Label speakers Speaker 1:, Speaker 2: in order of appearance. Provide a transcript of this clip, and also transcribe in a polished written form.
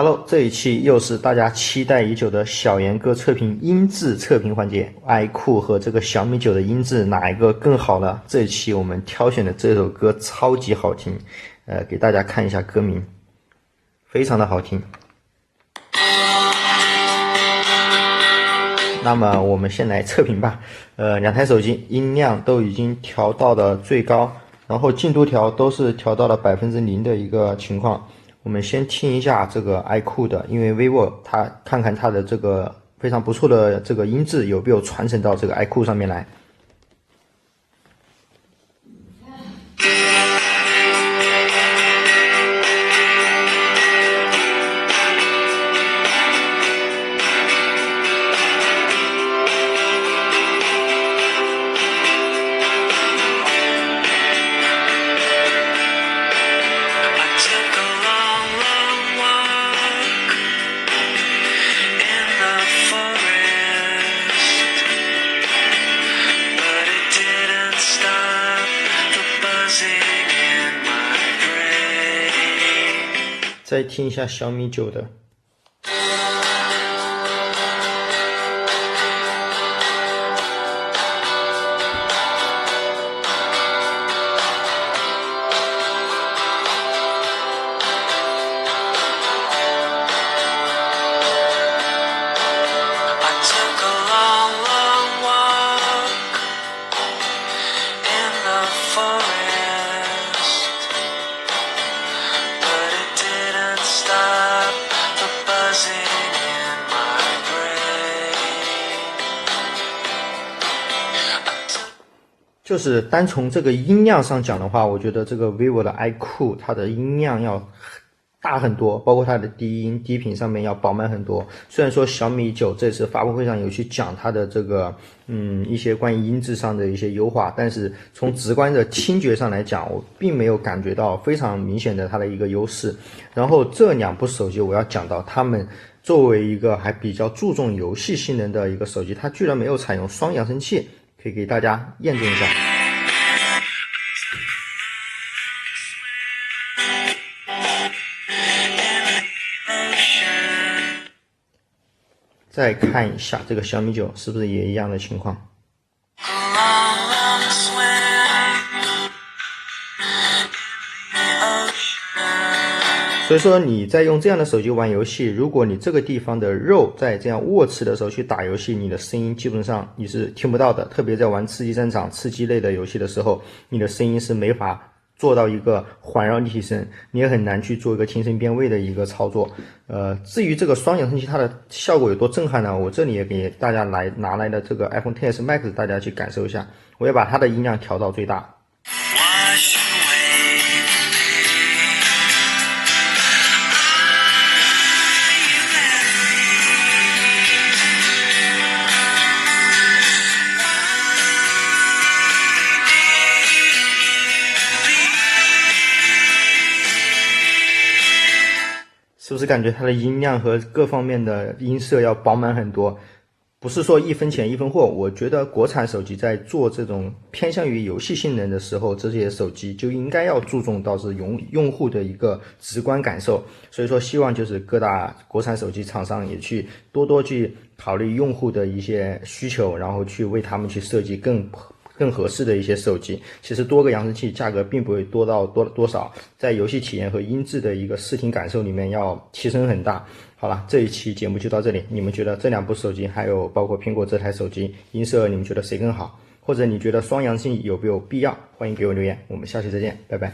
Speaker 1: Hello，这一期又是大家期待已久的小严哥测评音质测评环节。iQOO 和这个小米9的音质哪一个更好呢？这一期我们挑选的这首歌超级好听，给大家看一下歌名，非常的好听。那么我们先来测评吧。两台手机音量都已经调到了最高，然后进度条都是调到了0%的一个情况。我们先听一下这个 iQOO 的，因为 vivo 它看看它的这个非常不错的这个音质有没有传承到这个 iQOO 上面来。再听一下小米9的。就是单从这个音量上讲的话，我觉得这个 vivo 的 iQOO 它的音量要大很多，包括它的低音低频上面要饱满很多。虽然说小米9这次发布会上有去讲它的这个一些关于音质上的一些优化，但是从直观的听觉上来讲，我并没有感觉到非常明显的它的一个优势。然后这两部手机我要讲到，它们作为一个还比较注重游戏性能的一个手机，它居然没有采用双扬声器。可以给大家验证一下。再看一下这个小米9是不是也一样的情况。所以说你在用这样的手机玩游戏，如果你这个地方的肉在这样握持的时候去打游戏，你的声音基本上你是听不到的，特别在玩吃鸡战场、吃鸡类的游戏的时候，你的声音是没法做到一个环绕立体声，你也很难去做一个听声辨位的一个操作。至于这个双扬声器它的效果有多震撼呢？我这里也给大家拿来的这个 iPhone XS Max 大家去感受一下，我也把它的音量调到最大。是不是感觉它的音量和各方面的音色要饱满很多？不是说一分钱一分货，我觉得国产手机在做这种偏向于游戏性能的时候，这些手机就应该要注重到是用户的一个直观感受。所以说希望就是各大国产手机厂商也去多多去考虑用户的一些需求，然后去为他们去设计更合适的一些手机。其实多个扬声器价格并不会多到多少，在游戏体验和音质的一个视听感受里面要提升很大。好了，这一期节目就到这里，你们觉得这两部手机还有包括苹果这台手机音色你们觉得谁更好？或者你觉得双扬声有没有必要？欢迎给我留言，我们下期再见，拜拜。